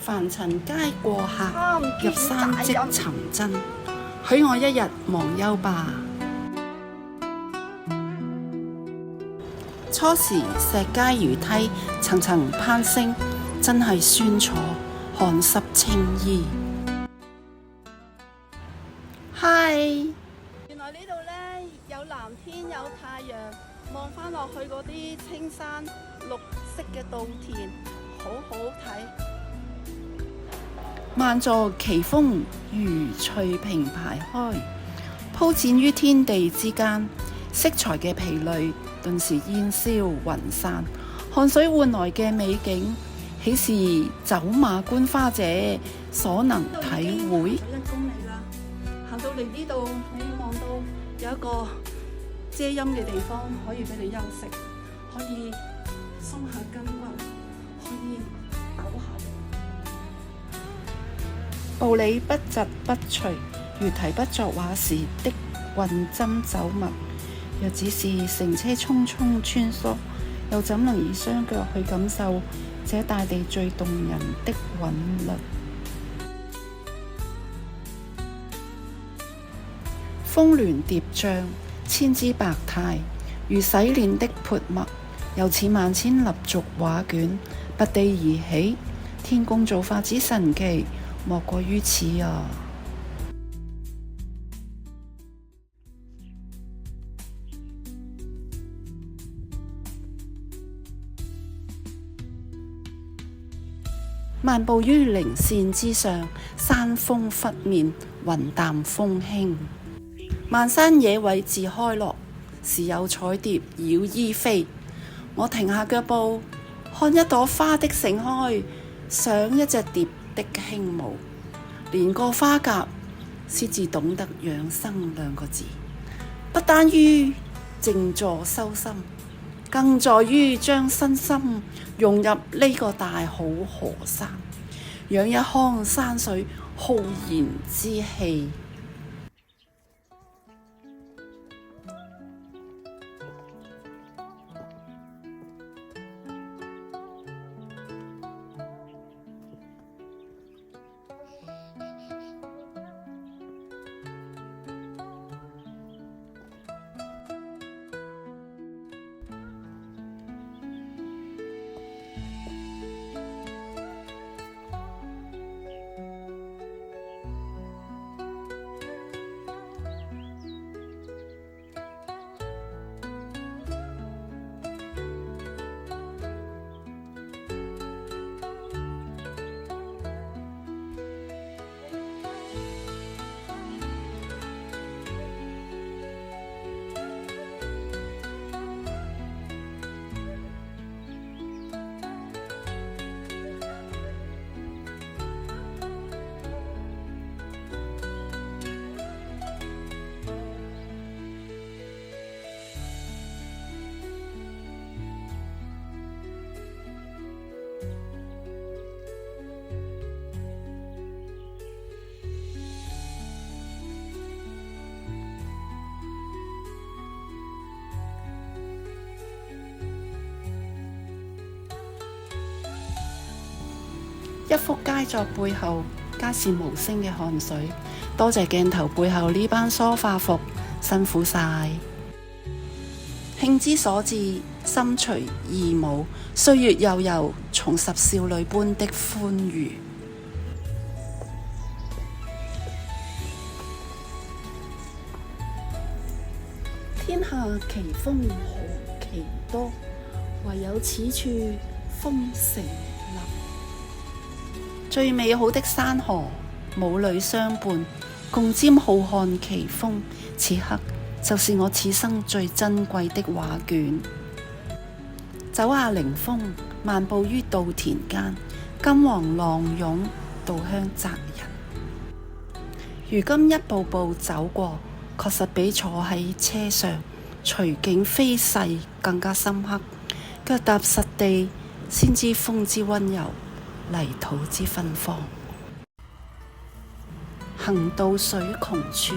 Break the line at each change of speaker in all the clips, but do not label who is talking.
凡塵皆過客，入山即尋真。許我一日忘憂吧。初時石階如梯，層層攀升，真係酸楚，汗濕青衣。嗨，原來呢度呢，有藍天有太陽，望返落去嗰啲青山綠色嘅稻田，好好睇。萬座奇峰如翠屏排開，鋪展於天地之間，色彩嘅疲累頓時煙消雲散，汗水換來嘅美景，豈是走馬觀花者所能體會？1公里啦，行到嚟呢度，你望到有一個遮陰嘅地方，可以俾你休息，可以鬆下筋骨，可以抖下。步履不疾不隨，如題不作畫時的混針走脈。若只是乘車匆匆穿梭，又怎能以雙腳去感受這大地最動人的韻律？峰巒疊嶂，千姿百態，如洗練的潑墨，又似萬千蠟燭畫卷，拔地而起。天公造化之神奇，莫過於此啊！漫步於稜線之上，山峰拂面，雲淡風輕。漫山野卉自開落，時有彩蝶繞衣飛。我停下腳步，看一朵花的盛開，想一隻蝶的輕舞。連過花甲，先至懂得養生兩個字。不單於靜坐修心，更在於將身心融入呢個大好河山，養一腔山水浩然之氣。一幅佳作背後，皆是無聲嘅汗水。多謝鏡頭背後呢班梳化服，辛苦晒。興之所至，心隨意舞，歲月悠悠，重拾少女般的歡愉。天下奇峰何其多，唯有此處峰成立。最美好的山河，母女相伴，共瞻浩瀚奇峰。此刻就是我此生最珍貴的畫卷。走下凌峰，漫步於稻田間，金黃浪湧，稻香澤人。如今一步步走過，確實比坐喺車上隨景飛逝更加深刻。腳踏實地，先知風之溫柔，泥土之芬芳。行到水窮處，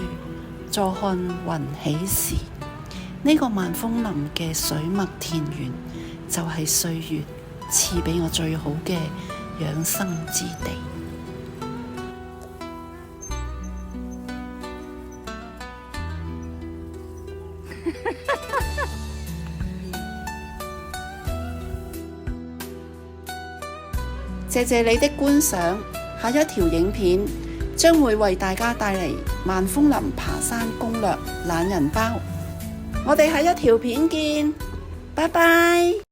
坐看雲起時。呢個萬峰林嘅水墨田園，就係歲月賜俾我最好嘅養生之地。謝謝你的觀賞，下一條影片將會為大家帶嚟萬峰林爬山攻略懶人包。我哋下一條片見，拜拜。